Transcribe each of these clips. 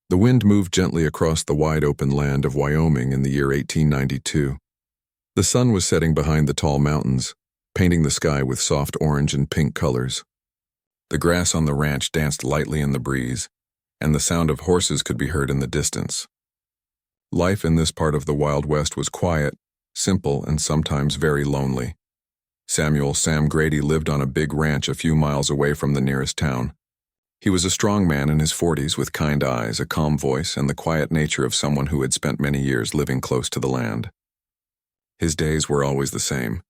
The wind moved gently across the wide-open land of Wyoming in the year 1892. The sun was setting behind the tall mountains, painting the sky with soft orange and pink colors. The grass on the ranch danced lightly in the breeze, and the sound of horses could be heard in the distance. Life in this part of the Wild West was quiet, simple, and sometimes very lonely. Samuel "Sam" Grady lived on a big ranch a few miles away from the nearest town. He was a strong man in his 40s with kind eyes, a calm voice, and the quiet nature of someone who had spent many years living close to the land. His days were always the same.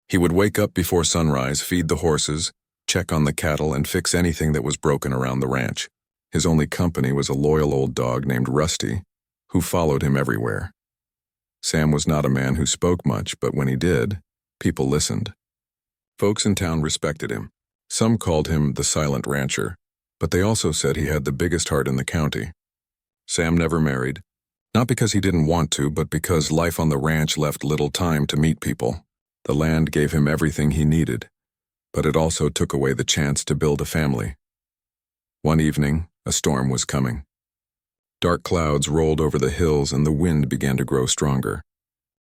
He would wake up before sunrise, feed the horses, check on the cattle, and fix anything that was broken around the ranch. His only company was a loyal old dog named Rusty, who followed him everywhere. Sam was not a man who spoke much, but when he did, people listened. Folks in town respected him. Some called him the silent rancher, but they also said he had the biggest heart in the county. Sam never married, not because he didn't want to, but because life on the ranch left little time to meet people. The land gave him everything he needed, but it also took away the chance to build a family. One evening, a storm was coming. Dark clouds rolled over the hills and the wind began to grow stronger.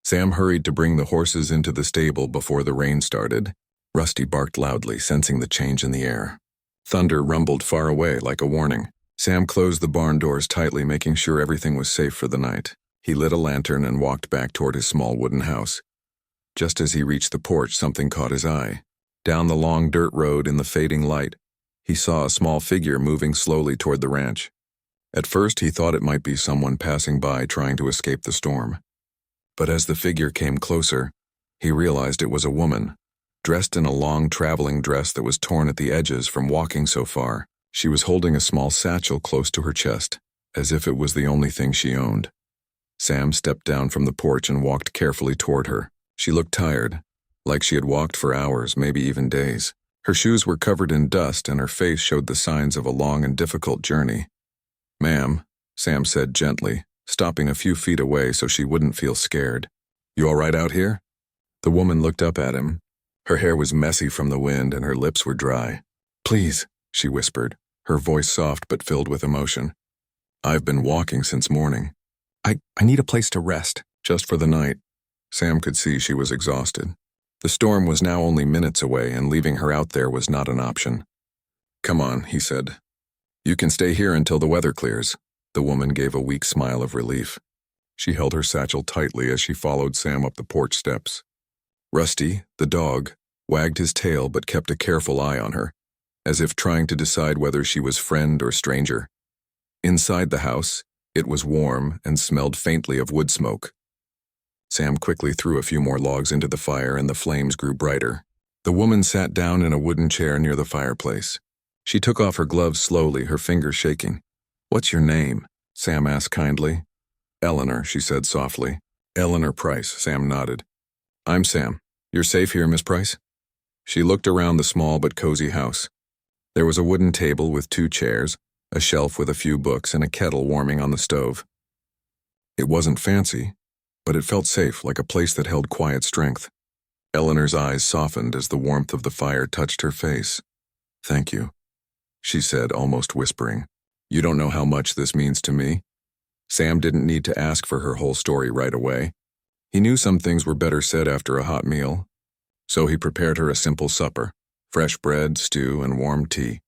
Sam hurried to bring the horses into the stable before the rain started. Rusty barked loudly, sensing the change in the air. Thunder rumbled far away like a warning. Sam closed the barn doors tightly, making sure everything was safe for the night. He lit a lantern and walked back toward his small wooden house. Just as he reached the porch, something caught his eye. Down the long dirt road in the fading light, he saw a small figure moving slowly toward the ranch. At first, he thought it might be someone passing by trying to escape the storm. But as the figure came closer, he realized it was a woman, dressed in a long traveling dress that was torn at the edges from walking so far. She was holding a small satchel close to her chest, as if it was the only thing she owned. Sam stepped down from the porch and walked carefully toward her. She looked tired, like she had walked for hours, maybe even days. Her shoes were covered in dust and her face showed the signs of a long and difficult journey. "Ma'am," Sam said gently, stopping a few feet away so she wouldn't feel scared. "You all right out here?" The woman looked up at him. Her hair was messy from the wind and her lips were dry. "Please," she whispered, her voice soft but filled with emotion. "I've been walking since morning. I need a place to rest, just for the night." Sam could see she was exhausted. The storm was now only minutes away and leaving her out there was not an option. "Come on," he said. "You can stay here until the weather clears." The woman gave a weak smile of relief. She held her satchel tightly as she followed Sam up the porch steps. Rusty, the dog, wagged his tail but kept a careful eye on her, as if trying to decide whether she was friend or stranger. Inside the house, it was warm and smelled faintly of wood smoke. Sam quickly threw a few more logs into the fire and the flames grew brighter. The woman sat down in a wooden chair near the fireplace. She took off her gloves slowly, her fingers shaking. "What's your name?" Sam asked kindly. "Eleanor," she said softly. "Eleanor Price," Sam nodded. "I'm Sam. You're safe here, Miss Price?" She looked around the small but cozy house. There was a wooden table with 2 chairs, a shelf with a few books, and a kettle warming on the stove. It wasn't fancy, but it felt safe, like a place that held quiet strength. Eleanor's eyes softened as the warmth of the fire touched her face. "Thank you," she said, almost whispering. "You don't know how much this means to me." Sam didn't need to ask for her whole story right away. He knew some things were better said after a hot meal, so he prepared her a simple supper, fresh bread, stew, and warm tea.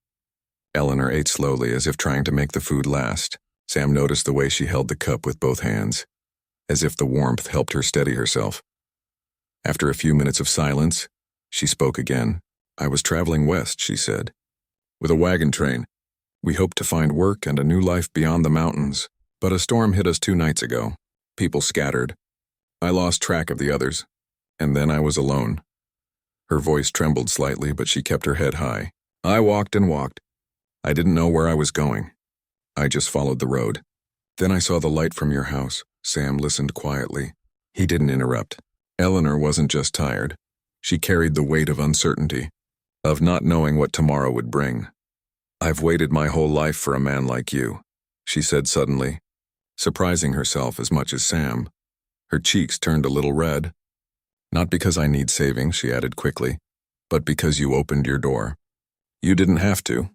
Eleanor ate slowly, as if trying to make the food last. Sam noticed the way she held the cup with both hands, as if the warmth helped her steady herself. After a few minutes of silence, she spoke again. "I was traveling west," she said, "with a wagon train. We hoped to find work and a new life beyond the mountains, but a storm hit us 2 nights ago. People scattered. I lost track of the others, and then I was alone." Her voice trembled slightly, but she kept her head high. "I walked and walked. I didn't know where I was going. I just followed the road. Then I saw the light from your house." Sam listened quietly. He didn't interrupt. Eleanor wasn't just tired. She carried the weight of uncertainty, of not knowing what tomorrow would bring. "I've waited my whole life for a man like you," she said suddenly, surprising herself as much as Sam. Her cheeks turned a little red. "Not because I need saving," she added quickly, "but because you opened your door. You didn't have to,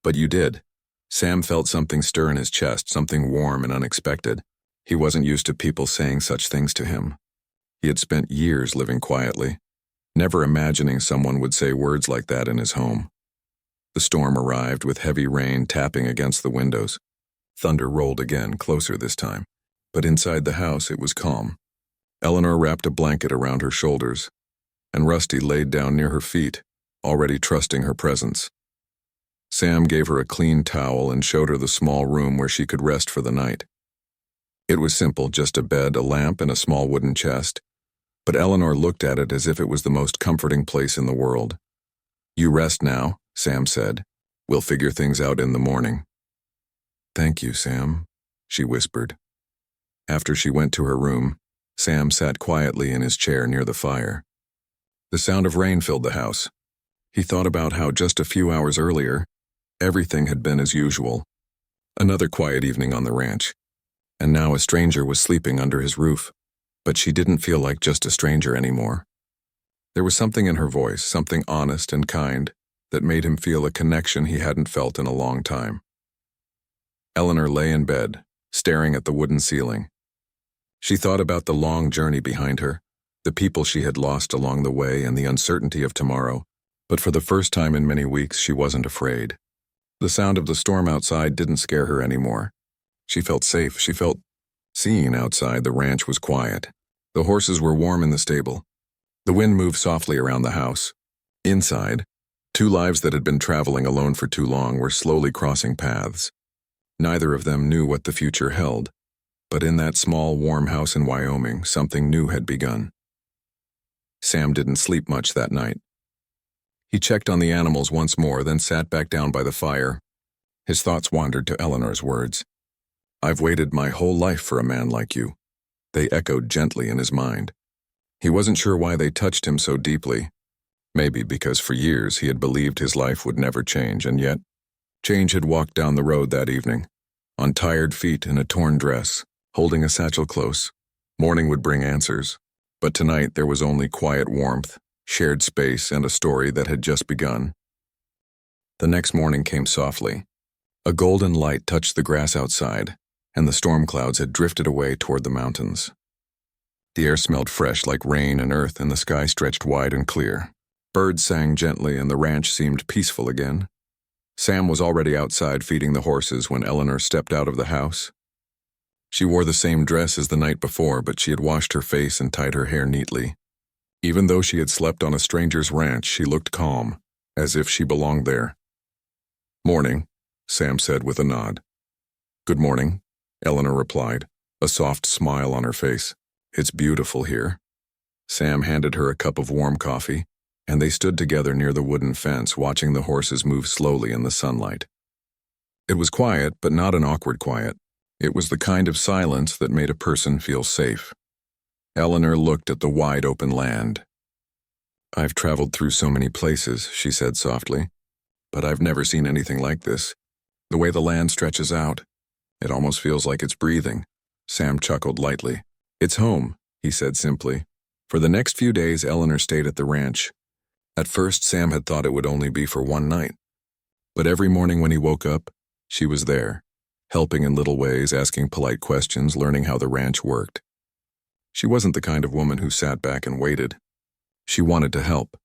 but you did." Sam felt something stir in his chest, something warm and unexpected. He wasn't used to people saying such things to him. He had spent years living quietly, never imagining someone would say words like that in his home. The storm arrived with heavy rain tapping against the windows. Thunder rolled again, closer this time. But inside the house it was calm. Eleanor wrapped a blanket around her shoulders, and Rusty laid down near her feet, already trusting her presence. Sam gave her a clean towel and showed her the small room where she could rest for the night. It was simple, just a bed, a lamp, and a small wooden chest, but Eleanor looked at it as if it was the most comforting place in the world. "You rest now," Sam said. "We'll figure things out in the morning." "Thank you, Sam," she whispered. After she went to her room, Sam sat quietly in his chair near the fire. The sound of rain filled the house. He thought about how just a few hours earlier, everything had been as usual. Another quiet evening on the ranch. And now a stranger was sleeping under his roof. But she didn't feel like just a stranger anymore. There was something in her voice, something honest and kind, that made him feel a connection he hadn't felt in a long time. Eleanor lay in bed, staring at the wooden ceiling. She thought about the long journey behind her, the people she had lost along the way, and the uncertainty of tomorrow. But for the first time in many weeks, she wasn't afraid. The sound of the storm outside didn't scare her anymore. She felt safe. She felt seen outside. The ranch was quiet. The horses were warm in the stable. The wind moved softly around the house. Inside, two lives that had been traveling alone for too long were slowly crossing paths. Neither of them knew what the future held, but in that small, warm house in Wyoming, something new had begun. Sam didn't sleep much that night. He checked on the animals once more, then sat back down by the fire. His thoughts wandered to Eleanor's words. "I've waited my whole life for a man like you." They echoed gently in his mind. He wasn't sure why they touched him so deeply. Maybe because for years he had believed his life would never change, and yet change had walked down the road that evening, on tired feet in a torn dress, holding a satchel close. Morning would bring answers, but tonight there was only quiet warmth, shared space, and a story that had just begun. The next morning came softly. A golden light touched the grass outside, and the storm clouds had drifted away toward the mountains. The air smelled fresh like rain and earth, and the sky stretched wide and clear. Birds sang gently, and the ranch seemed peaceful again. Sam was already outside feeding the horses when Eleanor stepped out of the house. She wore the same dress as the night before, but she had washed her face and tied her hair neatly. Even though she had slept on a stranger's ranch, she looked calm, as if she belonged there. "Morning," Sam said with a nod. "Good morning," Eleanor replied, a soft smile on her face. "It's beautiful here." Sam handed her a cup of warm coffee, and they stood together near the wooden fence, watching the horses move slowly in the sunlight. It was quiet, but not an awkward quiet. It was the kind of silence that made a person feel safe. Eleanor looked at the wide open land. "I've traveled through so many places," she said softly, "but I've never seen anything like this. The way the land stretches out, it almost feels like it's breathing." Sam chuckled lightly. "It's home," he said simply. For the next few days, Eleanor stayed at the ranch. At first, Sam had thought it would only be for one night. But every morning when he woke up, she was there, helping in little ways, asking polite questions, learning how the ranch worked. She wasn't the kind of woman who sat back and waited. She wanted to help.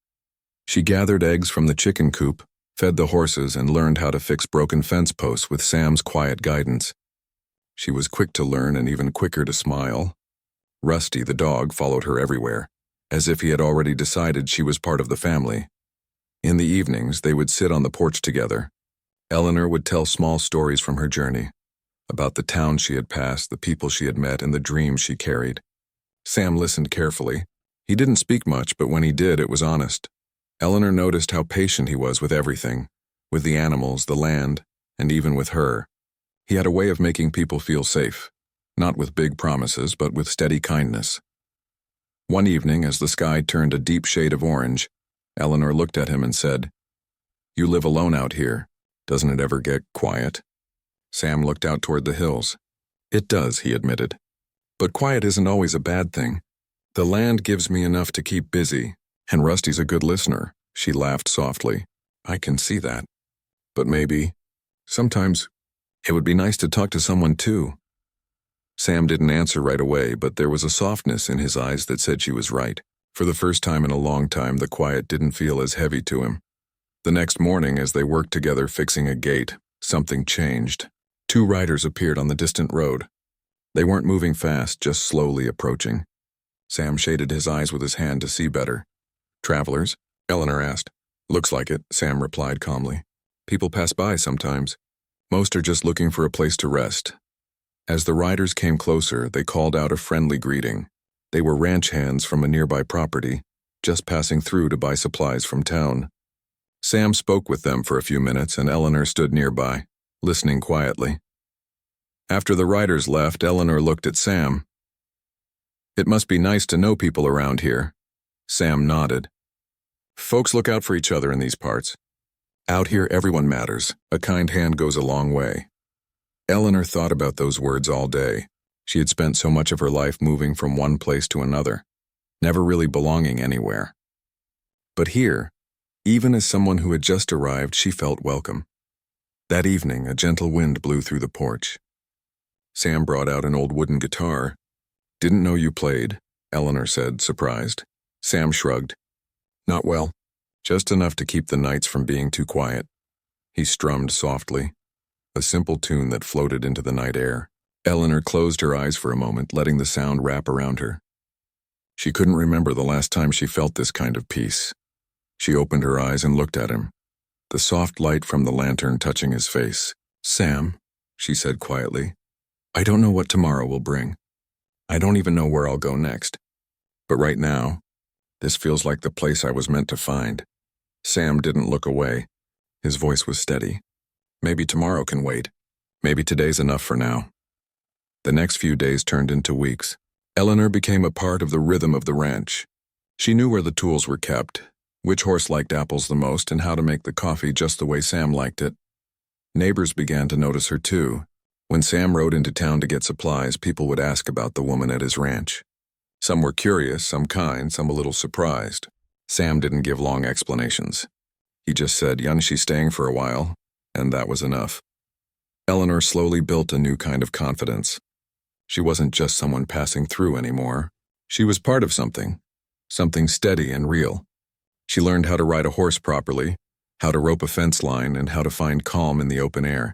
She gathered eggs from the chicken coop, fed the horses, and learned how to fix broken fence posts with Sam's quiet guidance. She was quick to learn and even quicker to smile. Rusty, the dog, followed her everywhere, as if he had already decided she was part of the family. In the evenings, they would sit on the porch together. Eleanor would tell small stories from her journey, about the town she had passed, the people she had met, and the dreams she carried. Sam listened carefully. He didn't speak much, but when he did, it was honest. Eleanor noticed how patient he was with everything, with the animals, the land, and even with her. He had a way of making people feel safe, not with big promises, but with steady kindness. One evening, as the sky turned a deep shade of orange, Eleanor looked at him and said, "You live alone out here. Doesn't it ever get quiet?" Sam looked out toward the hills. "It does," he admitted. "But quiet isn't always a bad thing. The land gives me enough to keep busy, and Rusty's a good listener." She laughed softly. "I can see that. But maybe, sometimes It would be nice to talk to someone too. Sam didn't answer right away, but there was a softness in his eyes that said she was right. For the first time in a long time, the quiet didn't feel as heavy to him. The next morning, as they worked together fixing a gate, something changed. Two riders appeared on the distant road. They weren't moving fast, just slowly approaching. Sam shaded his eyes with his hand to see better. "Travelers?" Eleanor asked. "Looks like it," Sam replied calmly. "People pass by sometimes. Most are just looking for a place to rest." As the riders came closer, they called out a friendly greeting. They were ranch hands from a nearby property, just passing through to buy supplies from town. Sam spoke with them for a few minutes, and Eleanor stood nearby, listening quietly. After the riders left, Eleanor looked at Sam. "It must be nice to know people around here." Sam nodded. "Folks look out for each other in these parts. Out here, everyone matters. A kind hand goes a long way." Eleanor thought about those words all day. She had spent so much of her life moving from one place to another, never really belonging anywhere. But here, even as someone who had just arrived, she felt welcome. That evening, a gentle wind blew through the porch. Sam brought out an old wooden guitar. "Didn't know you played," Eleanor said, surprised. Sam shrugged. "Not well. Just enough to keep the nights from being too quiet." He strummed softly, a simple tune that floated into the night air. Eleanor closed her eyes for a moment, letting the sound wrap around her. She couldn't remember the last time she felt this kind of peace. She opened her eyes and looked at him, the soft light from the lantern touching his face. "Sam," she said quietly, "I don't know what tomorrow will bring. I don't even know where I'll go next. But right now, this feels like the place I was meant to find." Sam didn't look away. His voice was steady. "Maybe tomorrow can wait. Maybe today's enough for now." The next few days turned into weeks. Eleanor became a part of the rhythm of the ranch. She knew where the tools were kept, which horse liked apples the most, and how to make the coffee just the way Sam liked it. Neighbors began to notice her too. When Sam rode into town to get supplies, people would ask about the woman at his ranch. Some were curious, some kind, some a little surprised. Sam didn't give long explanations. He just said, "She's staying for a while," and that was enough. Eleanor slowly built a new kind of confidence. She wasn't just someone passing through anymore. She was part of something steady and real. She learned how to ride a horse properly, how to rope a fence line, and how to find calm in the open air.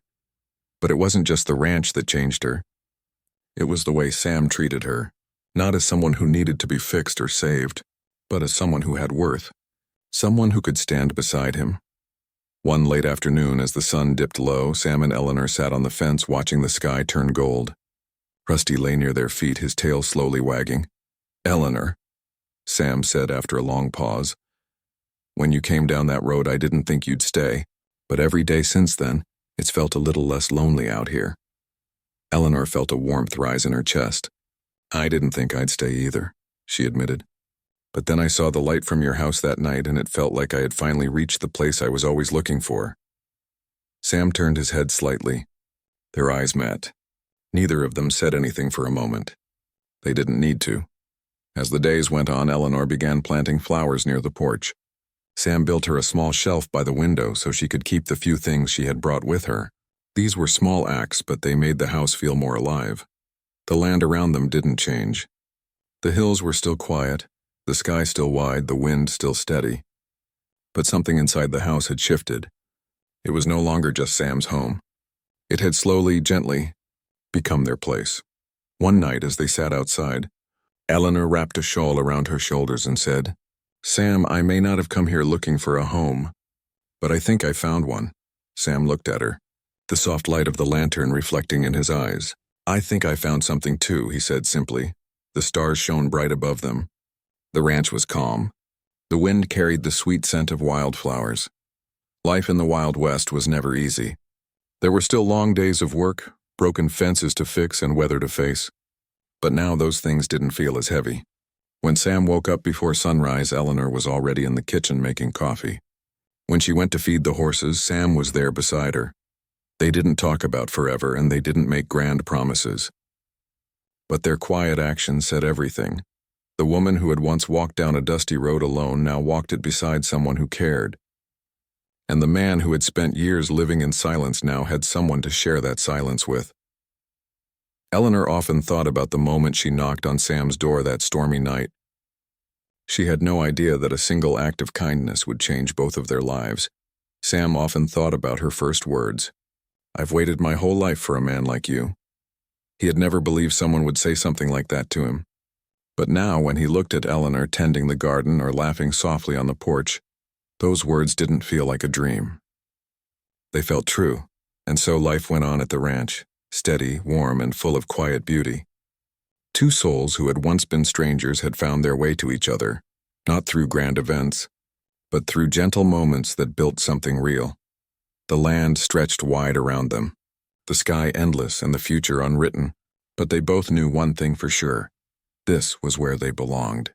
But it wasn't just the ranch that changed her. It was the way Sam treated her, not as someone who needed to be fixed or saved, but as someone who had worth, someone who could stand beside him. One late afternoon, as the sun dipped low, Sam and Eleanor sat on the fence watching the sky turn gold. Rusty lay near their feet, his tail slowly wagging. "Eleanor," Sam said after a long pause, "when you came down that road, I didn't think you'd stay, but every day since then, it's felt a little less lonely out here." Eleanor felt a warmth rise in her chest. "I didn't think I'd stay either," she admitted. "But then I saw the light from your house that night, and it felt like I had finally reached the place I was always looking for." Sam turned his head slightly. Their eyes met. Neither of them said anything for a moment. They didn't need to. As the days went on, Eleanor began planting flowers near the porch. Sam built her a small shelf by the window so she could keep the few things she had brought with her. These were small acts, but they made the house feel more alive. The land around them didn't change. The hills were still quiet, the sky still wide, the wind still steady. But something inside the house had shifted. It was no longer just Sam's home. It had slowly, gently, become their place. One night, as they sat outside, Eleanor wrapped a shawl around her shoulders and said, "Sam, I may not have come here looking for a home, but I think I found one." Sam looked at her, the soft light of the lantern reflecting in his eyes. "I think I found something too," he said simply. The stars shone bright above them. The ranch was calm. The wind carried the sweet scent of wildflowers. Life in the Wild West was never easy. There were still long days of work, broken fences to fix and weather to face. But now those things didn't feel as heavy. When Sam woke up before sunrise, Eleanor was already in the kitchen making coffee. When she went to feed the horses, Sam was there beside her. They didn't talk about forever, and they didn't make grand promises. But their quiet action said everything. The woman who had once walked down a dusty road alone now walked it beside someone who cared. And the man who had spent years living in silence now had someone to share that silence with. Eleanor often thought about the moment she knocked on Sam's door that stormy night. She had no idea that a single act of kindness would change both of their lives. Sam often thought about her first words. "I've waited my whole life for a man like you." He had never believed someone would say something like that to him. But now, when he looked at Eleanor tending the garden or laughing softly on the porch, those words didn't feel like a dream. They felt true, and so life went on at the ranch, steady, warm, and full of quiet beauty. Two souls who had once been strangers had found their way to each other, not through grand events, but through gentle moments that built something real. The land stretched wide around them, the sky endless and the future unwritten, but they both knew one thing for sure: this was where they belonged.